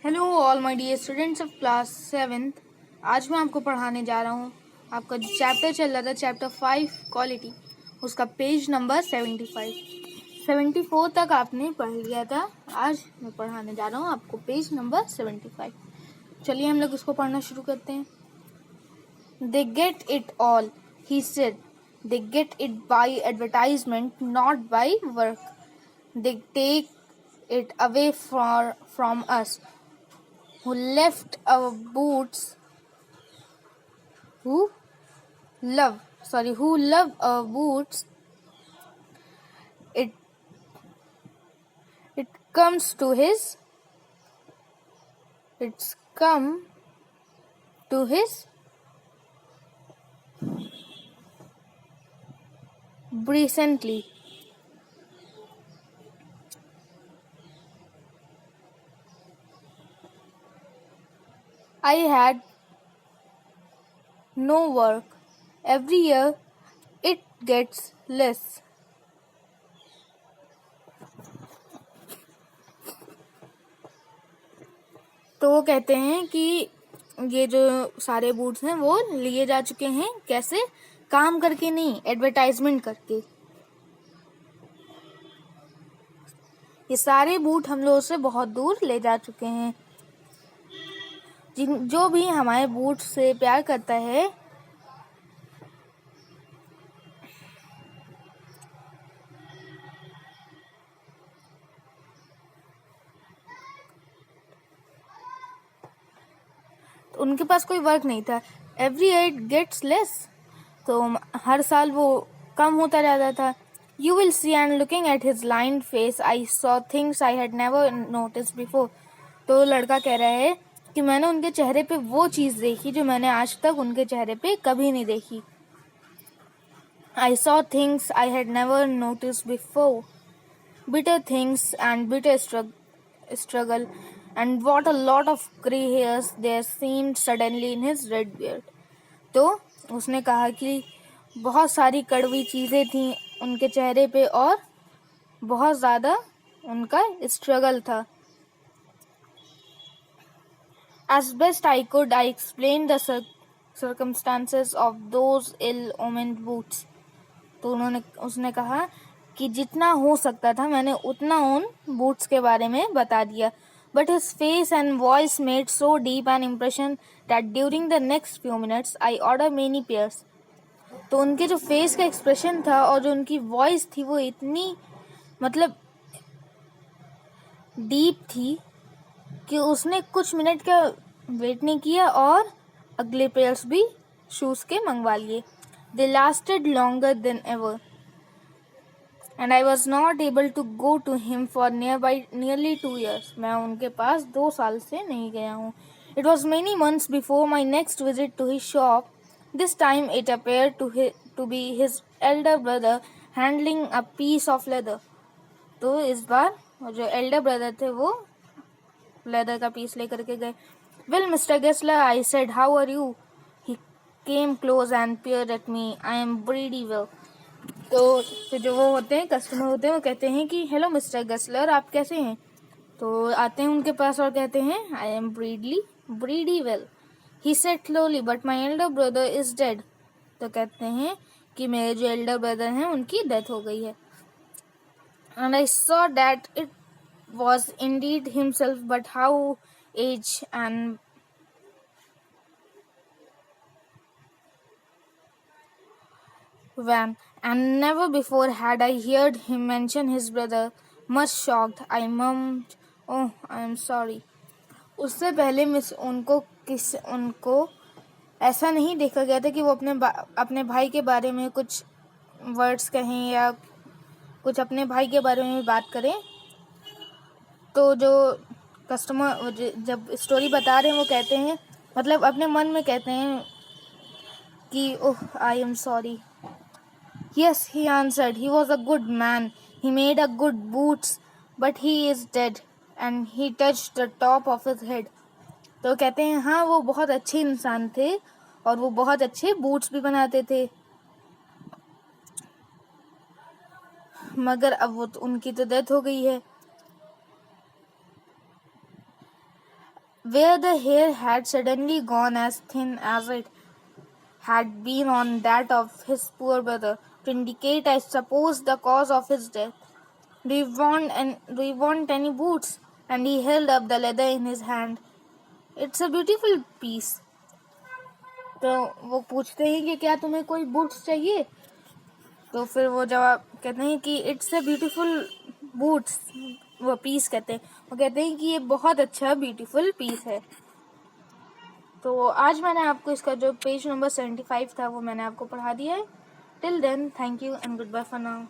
Hello all my dear students of class 7th। आज मैं आपको पढ़ाने जा रहा हूँ। आपका जो चैप्टर चल रहा था चैप्टर 5 क्वालिटी, उसका पेज नंबर 74 तक आपने पढ़ लिया था। आज मैं पढ़ाने जा रहा हूँ आपको पेज नंबर 75। चलिए हम लोग उसको पढ़ना शुरू करते हैं। They get it all, he said. They get it by advertisement, not by work. They take it away from us who left our boots who who love our boots. It comes to his it's come to his recently. I had no work. Every year it gets less. तो वो कहते हैं कि ये जो सारे boots हैं वो लिए जा चुके हैं। कैसे? काम करके नहीं, एडवर्टाइजमेंट करके। ये सारे बूट हम लोगों से बहुत दूर ले जा चुके हैं। जो भी हमारे बूट से प्यार करता है, तो उनके पास कोई वर्क नहीं था। Every year it gets less, तो हर साल वो कम होता जाता था। You will see and looking at his lined face I saw things I had never notice before. तो लड़का कह रहा है कि मैंने उनके चेहरे पे वो चीज़ देखी जो मैंने आज तक उनके चेहरे पे कभी नहीं देखी। I saw things I had never noticed before. Bitter things and bitter struggle, and what a lot of grey hairs there seemed suddenly in his red beard. तो उसने कहा कि बहुत सारी कड़वी चीज़ें थी उनके चेहरे पे और बहुत ज़्यादा उनका स्ट्रगल था। As best I could, I explained the circumstances of those ill-omened boots. तो उसने कहा कि जितना हो सकता था मैंने उतना उन बूट्स के बारे में बता दिया। But his face and voice made so deep an impression that during the next few minutes I ordered many pairs. तो उनके जो फेस का एक्सप्रेशन था और जो उनकी वॉइस थी वो इतनी मतलब डीप थी कि उसने कुछ मिनट का वेट नहीं किया और अगले पेयर्स भी शूज़ के मंगवा लिए। They lasted longer than ever, and I was not able to go to him for nearly 2 years. मैं उनके पास 2 साल से नहीं गया हूँ। It was many months before my next visit to his shop. This time it appeared to be his elder brother handling a piece of leather. तो इस बार जो एल्डर ब्रदर थे वो लेदर का पीस लेकर के गए। Well, Mr. Gessler, I said, how are you? He came close and peered at me. I am pretty well. तो जो वो होते हैं कस्टमर होते हैं वो कहते हैं कि हेलो मिस्टर गेस्लर, आप कैसे हैं? तो आते हैं उनके पास और कहते हैं I am pretty well. He said slowly, but my elder brother is dead. तो कहते हैं कि मेरे जो एल्डर ब्रदर हैं उनकी डेथ हो गई है। And I saw that it was indeed himself, but how age and when, and never before had I heard him mention his brother. Much shocked, I murmured, oh, I am sorry. उससे पहले उनको ऐसा नहीं देखा गया था कि वो अपने भाई के बारे में कुछ वर्ड्स कहें या कुछ अपने भाई के बारे में बात करें। तो जो कस्टमर जब स्टोरी बता रहे हैं वो कहते हैं, मतलब अपने मन में कहते हैं कि oh I am sorry. Yes, he answered, he was a good man, he made a good boots, but he is dead and he touched the top of his head. तो कहते हैं हाँ, वो बहुत अच्छे इंसान थे और वो बहुत अच्छे बूट्स भी बनाते थे, मगर अब उनकी तो डेथ हो गई है। where the hair had suddenly gone as thin as it had been on that of his poor brother, to indicate, I suppose, the cause of his death. Do you want any boots? And he held up the leather in his hand. It's a beautiful piece. तो वो पूछते हैं कि क्या तुम्हें कोई boots चाहिए? तो फिर वो जवाब कहते हैं कि इट्स अ ब्यूटीफुल बूट्स, वो पीस कहते हैं, वो कहते हैं कि ये बहुत अच्छा ब्यूटीफुल पीस है। तो आज मैंने आपको इसका जो पेज नंबर 75 था वो मैंने आपको पढ़ा दिया है। Till then, thank you and good bye for now.